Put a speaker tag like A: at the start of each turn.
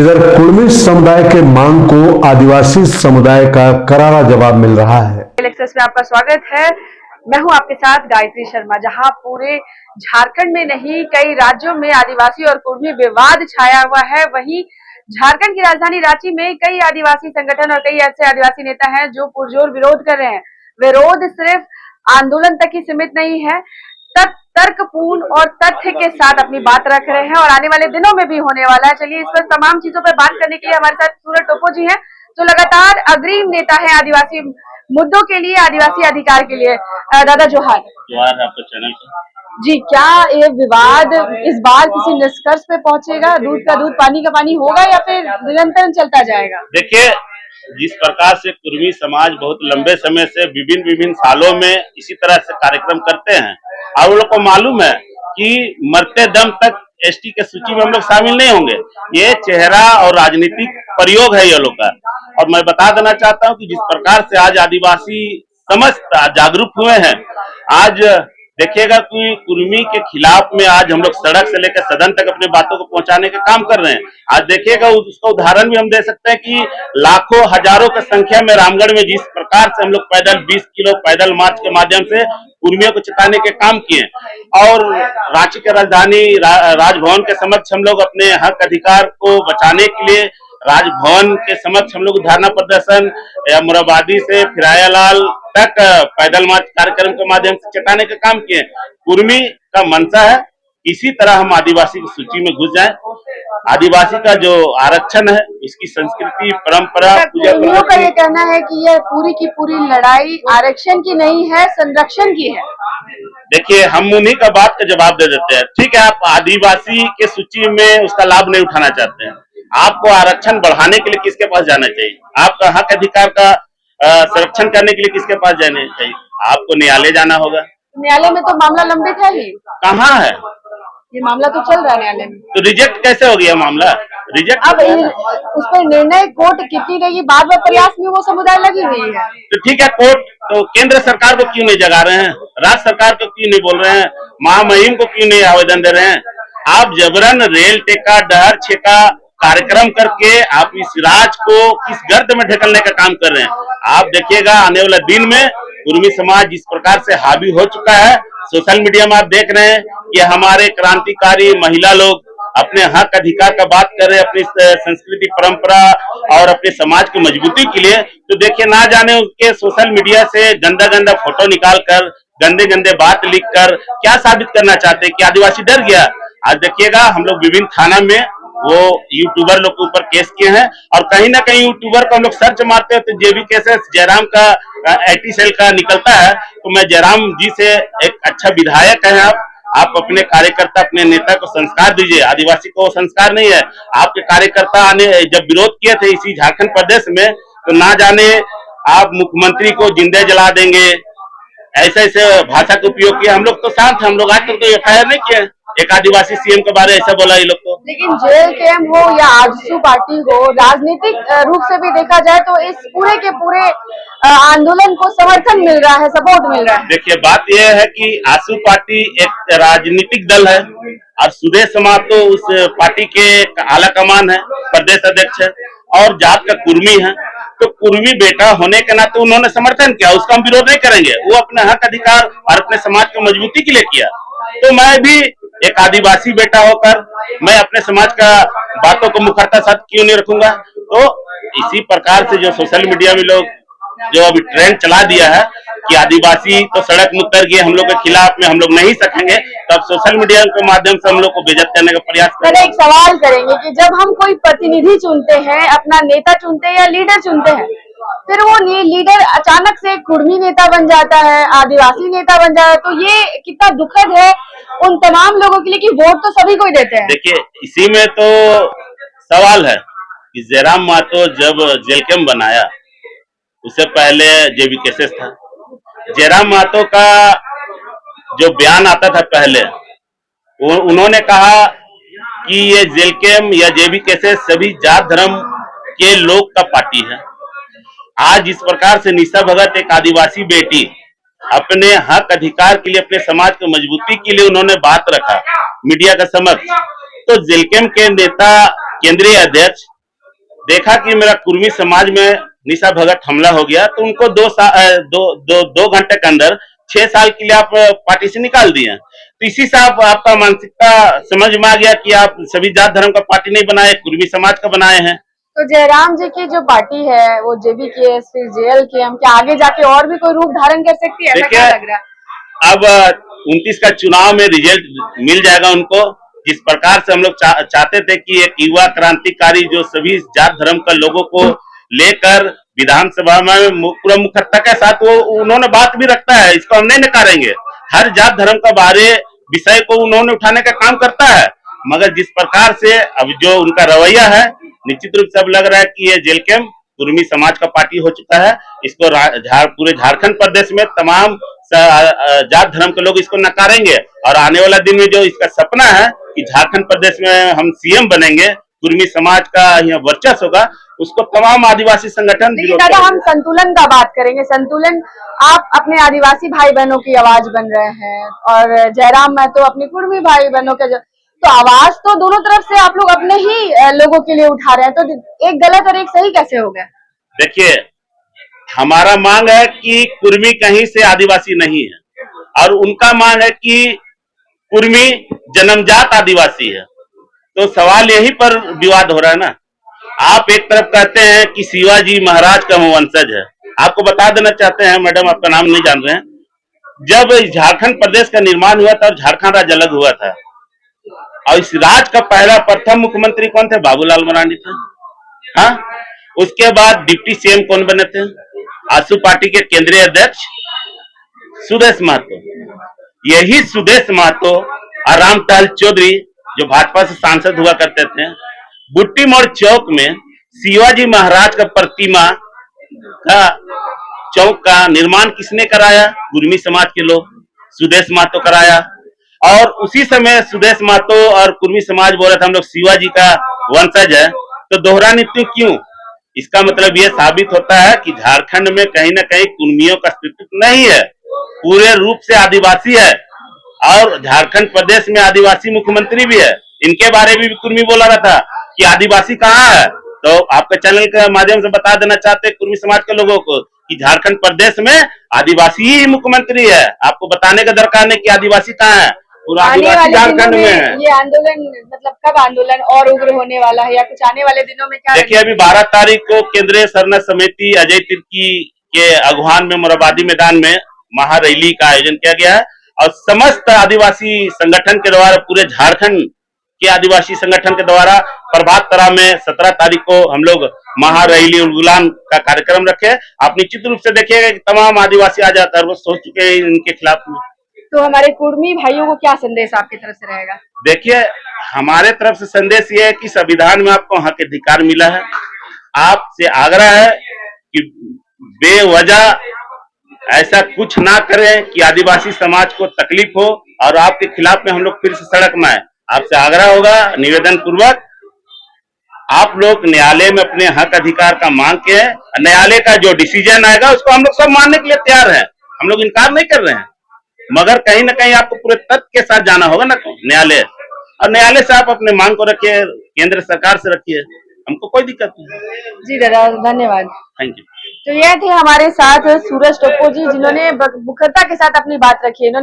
A: इधर कुर्मी समुदाय के मांग को आदिवासी समुदाय का करारा जवाब मिल रहा है।
B: एक्सप्रेस में आपका स्वागत है। मैं हूं आपके साथ गायत्री शर्मा। जहां पूरे झारखंड में नहीं कई राज्यों में आदिवासी और कुर्मी विवाद छाया हुआ है, वहीं झारखंड की राजधानी रांची में कई आदिवासी संगठन और कई ऐसे आदिवासी नेता हैं जो पुरजोर विरोध कर रहे हैं। विरोध सिर्फ आंदोलन तक ही सीमित नहीं है, तर्कपूर्ण और तथ्य के साथ अपनी बात रख रहे हैं और आने वाले दिनों में भी होने वाला है। चलिए इस पर तमाम चीजों पर बात करने के लिए हमारे साथ सूरज टोपो जी हैं, जो लगातार अग्रिम नेता है आदिवासी मुद्दों के लिए, आदिवासी अधिकार के लिए। दादा जोहार।
C: जोहार आपके चैनल का
B: जी। क्या ये विवाद इस बार किसी निष्कर्ष पे पहुंचेगा? दूध का दूध पानी का पानी होगा या फिर निरंतर चलता जाएगा?
C: देखिए, जिस प्रकार से कुर्मी समाज बहुत लंबे समय से विभिन्न सालों में इसी तरह से कार्यक्रम करते हैं, और लोग को मालूम है कि मरते दम तक एसटी के सूची में हम लोग शामिल नहीं होंगे। ये चेहरा और राजनीतिक प्रयोग है ये लोग का। और मैं बता देना चाहता हूं कि जिस प्रकार से आज आदिवासी समस्त जागरूक हुए हैं, आज देखिएगा कि कुर्मी के खिलाफ में आज हम लोग सड़क से लेकर सदन तक अपनी बातों को पहुंचाने का काम कर रहे हैं। आज देखिएगा उसका उदाहरण भी हम दे सकते हैं कि लाखों हजारों की संख्या में रामगढ़ में जिस प्रकार से हम लोग पैदल 20 किलो पैदल मार्च के माध्यम से कुर्मियों को चिताने के काम किए, और रांची के राजधानी राजभवन के समक्ष हम लोग अपने हक अधिकार को बचाने के लिए राजभवन के समक्ष हम लोग धरना प्रदर्शन या मुराबादी से फिरायालाल तक पैदल मार्च कार्यक्रम के माध्यम से चटाने का काम किए। कुर्मी का मंशा है इसी तरह हम आदिवासी की सूची में घुस जाएं। आदिवासी का जो आरक्षण है, उसकी संस्कृति परंपरा
B: कुर्मियों का ये कहना है कि यह पूरी की पूरी लड़ाई आरक्षण की नहीं है, संरक्षण की है।
C: देखिए, हम उन्हीं का बात का जवाब दे देते हैं। ठीक है, आप आदिवासी के सूची में उसका लाभ नहीं उठाना चाहते हैं, आपको आरक्षण बढ़ाने के लिए किसके पास जाना चाहिए? आपका हक अधिकार का संरक्षण करने के लिए किसके पास जाना चाहिए? आपको न्यायालय जाना होगा।
B: न्यायालय में तो मामला लंबित है ही।
C: कहाँ है
B: ये मामला? तो चल रहा है न्यायालय में।
C: तो रिजेक्ट कैसे हो गया मामला? रिजेक्ट
B: अब उस पर निर्णय कोर्ट कितनी देगी, बार बार प्रयास में वो समुदाय लगी हुई है।
C: तो ठीक है, कोर्ट तो केंद्र सरकार को क्यों नहीं जगा रहे हैं? राज्य सरकार को क्यों नहीं बोल रहे हैं? महामहिम को क्यों नहीं आवेदन दे रहे हैं? आप जबरन रेल टेका डहर छेका कार्यक्रम करके आप इस राज को किस गर्त में ढकलने का काम कर रहे हैं? आप देखिएगा आने वाले दिन में कुर्मी समाज जिस प्रकार से हावी हो चुका है, सोशल मीडिया में आप देख रहे हैं कि हमारे क्रांतिकारी महिला लोग अपने हक अधिकार का बात कर रहे हैं, अपनी संस्कृति परंपरा और अपने समाज की मजबूती के लिए। तो देखिए, ना जाने उसके सोशल मीडिया से गंदा फोटो निकाल कर, गंदे बात लिख कर क्या साबित करना चाहते हैं कि आदिवासी डर गया। आज देखिएगा, हम लोग विभिन्न थाना में वो यूट्यूबर लोग के ऊपर केस किए हैं, और कहीं ना कहीं यूट्यूबर को हम लोग सर्च मारते हैं तो जेबी केसेस जयराम का IT सेल का निकलता है। तो मैं जयराम जी से, एक अच्छा विधायक है आप अपने कार्यकर्ता अपने नेता को संस्कार दीजिए। आदिवासी को संस्कार नहीं है। आपके कार्यकर्ता ने जब विरोध किए थे इसी झारखंड प्रदेश में, तो ना जाने आप मुख्यमंत्री को जिंदे जला देंगे, ऐसे भाषा का उपयोग किया। हम लोग तो शांत, हम लोग आज तक तो FIR नहीं किए। एक आदिवासी CM के बारे में ऐसा बोला ये लोग को।
B: लेकिन JLKM हो या आजसू पार्टी हो, राजनीतिक रूप से भी देखा जाए तो इस पूरे के पूरे आंदोलन को समर्थन मिल रहा है, सपोर्ट मिल रहा है।
C: देखिए, बात यह है कि आजसू पार्टी एक राजनीतिक दल है और सुदेश महतो उस पार्टी के आला कमान है, प्रदेश अध्यक्ष है, और जात का कुर्मी है। तो कुर्मी बेटा होने के नाते उन्होंने समर्थन किया, उसका हम विरोध नहीं करेंगे। वो अपने हक अधिकार और अपने समाज की मजबूती के लिए किया। तो मैं भी एक आदिवासी बेटा होकर मैं अपने समाज का बातों को मुखरता साथ क्यों नहीं रखूंगा? तो इसी प्रकार से जो सोशल मीडिया में लोग जो अभी ट्रेंड चला दिया है कि आदिवासी तो सड़क में उतर गए, हम लोग के खिलाफ में हम लोग नहीं सकेंगे, तब सोशल मीडिया के माध्यम से हम लोग को बेइज्जत करने का प्रयास करें।
B: एक सवाल करेंगे कि जब हम कोई प्रतिनिधि चुनते हैं, अपना नेता चुनते हैं या लीडर चुनते हैं, फिर वो लीडर अचानक से कुर्मी नेता बन जाता है, आदिवासी नेता बन जाता है, तो ये कितना दुखद है उन तमाम लोगों के लिए कि वोट तो सभी को ही देते हैं।
C: देखिए, इसी में तो सवाल है कि जयराम महतो जब JLKM बनाया, उससे पहले JB केसेस था। जयराम महतो का जो बयान आता था पहले, उन्होंने कहा कि ये JLKM या JB केसेस सभी जात धर्म के लोग का पार्टी है। आज इस प्रकार से निशा भगत एक आदिवासी बेटी अपने हक अधिकार के लिए, अपने समाज की मजबूती के लिए उन्होंने बात रखा मीडिया का समक्ष, तो JLKM के नेता केंद्रीय अध्यक्ष देखा कि मेरा कुर्मी समाज में निशा भगत हमला हो गया, तो उनको 2 घंटे के अंदर 6 साल के लिए आप पार्टी से निकाल दिए। तो इसी से आपका मानसिकता समझ में आ गया कि आप सभी जात धर्म का पार्टी नहीं बनाए, कुर्मी समाज का बनाए हैं।
B: तो जयराम जी की जो पार्टी है वो JVKS फिर JLKM क्या आगे जाके और भी कोई रूप धारण कर सकती है, ऐसा क्या लग रहा है?
C: अब 29 का चुनाव में रिजल्ट मिल जाएगा उनको। जिस प्रकार से हम लोग चाहते थे कि एक युवा क्रांतिकारी जो सभी जात धर्म का लोगों को लेकर विधानसभा में पूरा मुखरता के साथ वो उन्होंने बात भी रखता है, इसको हम नहीं नकारेंगे। हर जात धर्म का बारे विषय को उन्होंने उठाने का काम करता है, मगर जिस प्रकार से अब जो उनका रवैया है, निश्चित रूप से अब लग रहा है कि ये JLKM कुर्मी समाज का पार्टी हो चुका है। इसको पूरे झारखंड प्रदेश में तमाम जात धर्म के लोग इसको नकारेंगे, और आने वाला दिन में जो इसका सपना है कि झारखंड प्रदेश में हम CM बनेंगे, कुर्मी समाज का यहाँ वर्चस्व होगा, उसको तमाम आदिवासी संगठन
B: दादा हम संतुलन का बात करेंगे। संतुलन, आप अपने आदिवासी भाई बहनों की आवाज बन रहे हैं और जयराम महतो अपने कुर्मी भाई बहनों के, तो आवाज तो दोनों तरफ से आप लोग अपने ही लोगों के लिए उठा रहे हैं, तो एक गलत और एक सही कैसे हो गया?
C: देखिए, हमारा मांग है कि कुर्मी कहीं से आदिवासी नहीं है, और उनका मांग है कि कुर्मी जन्मजात आदिवासी है। तो सवाल यही पर विवाद हो रहा है ना। आप एक तरफ कहते हैं कि शिवाजी महाराज का वंशज है, आपको बता देना चाहते हैं मैडम, आपका नाम नहीं जान रहे हैं, जब झारखंड प्रदेश का निर्माण हुआ था और झारखंड राज्य अलग हुआ था, और इस राज्य का प्रथम मुख्यमंत्री कौन थे? बाबूलाल मरांडी थे। हाँ, उसके बाद डिप्टी CM कौन बने थे? आसू पार्टी के केंद्रीय अध्यक्ष सुदेश महतो। यही सुदेश महतो और रामटहल चौधरी जो भाजपा से सांसद हुआ करते थे, बुट्टी मोड़ चौक में शिवाजी महाराज का प्रतिमा का चौक का निर्माण किसने कराया? कुर्मी समाज के लोग, सुदेश महतो कराया। और उसी समय सुदेश महतो और कुर्मी समाज बोला था हम लोग शिवाजी का वंशज है, तो दोहरा नीति क्यों? इसका मतलब यह साबित होता है कि झारखंड में कहीं न कहीं कुर्मियों का अस्तित्व नहीं है, पूरे रूप से आदिवासी है, और झारखंड प्रदेश में आदिवासी मुख्यमंत्री भी है। इनके बारे में भी कुर्मी बोला रहा था कि आदिवासी कहाँ है, तो आपके चैनल के माध्यम से बता देना चाहते हैं कुर्मी समाज के लोगों को कि झारखंड प्रदेश में आदिवासी ही मुख्यमंत्री है। आपको बताने का दरकार नहीं कि आदिवासी कहाँ है, पूरा आदिवासी झारखंड में है।
B: ये आंदोलन मतलब कब आंदोलन और उग्र होने वाला है, या कुछ आने वाले दिनों में क्या?
C: देखिए, अभी 12 तारीख को केंद्रीय सरना समिति अजय तिर्की के अगुवान में मोराबादी मैदान में महारैली का आयोजन किया गया है, और समस्त आदिवासी संगठन के द्वारा, पूरे झारखंड के आदिवासी संगठन के द्वारा प्रभात तरा में 17 तारीख को हम लोग महारैली उलगुलान का कार्यक्रम रखे। आप निश्चित रूप से देखिएगा कि तमाम आदिवासी आज वो सोच चुके हैं इनके खिलाफ में।
B: तो हमारे कुर्मी भाइयों को क्या संदेश आपकी तरफ से रहेगा?
C: देखिए, हमारे तरफ से संदेश ये है कि संविधान में आपको हक अधिकार मिला है। आपसे आग्रह है कि बेवजह ऐसा कुछ ना करें कि आदिवासी समाज को तकलीफ हो और आपके खिलाफ में हम लोग फिर से सड़क में आए। आपसे आग्रह होगा निवेदन पूर्वक, आप लोग न्यायालय में अपने हक अधिकार का मांग के, न्यायालय का जो डिसीजन आएगा उसको हम लोग सब मानने के लिए तैयार हैं, हम लोग इनकार नहीं कर रहे हैं, मगर कहीं ना कहीं आपको पूरे तथ्य के साथ जाना होगा ना न्यायालय, और न्यायालय से आप अपने मांग को रखिए, केंद्र सरकार से रखिए, हमको कोई दिक्कत नहीं।
B: जी दादा, धन्यवाद,
C: थैंक यू।
B: तो यह थे हमारे साथ सूरज टोप्पो जी, जिन्होंने मुखरता के साथ अपनी बात रखी है।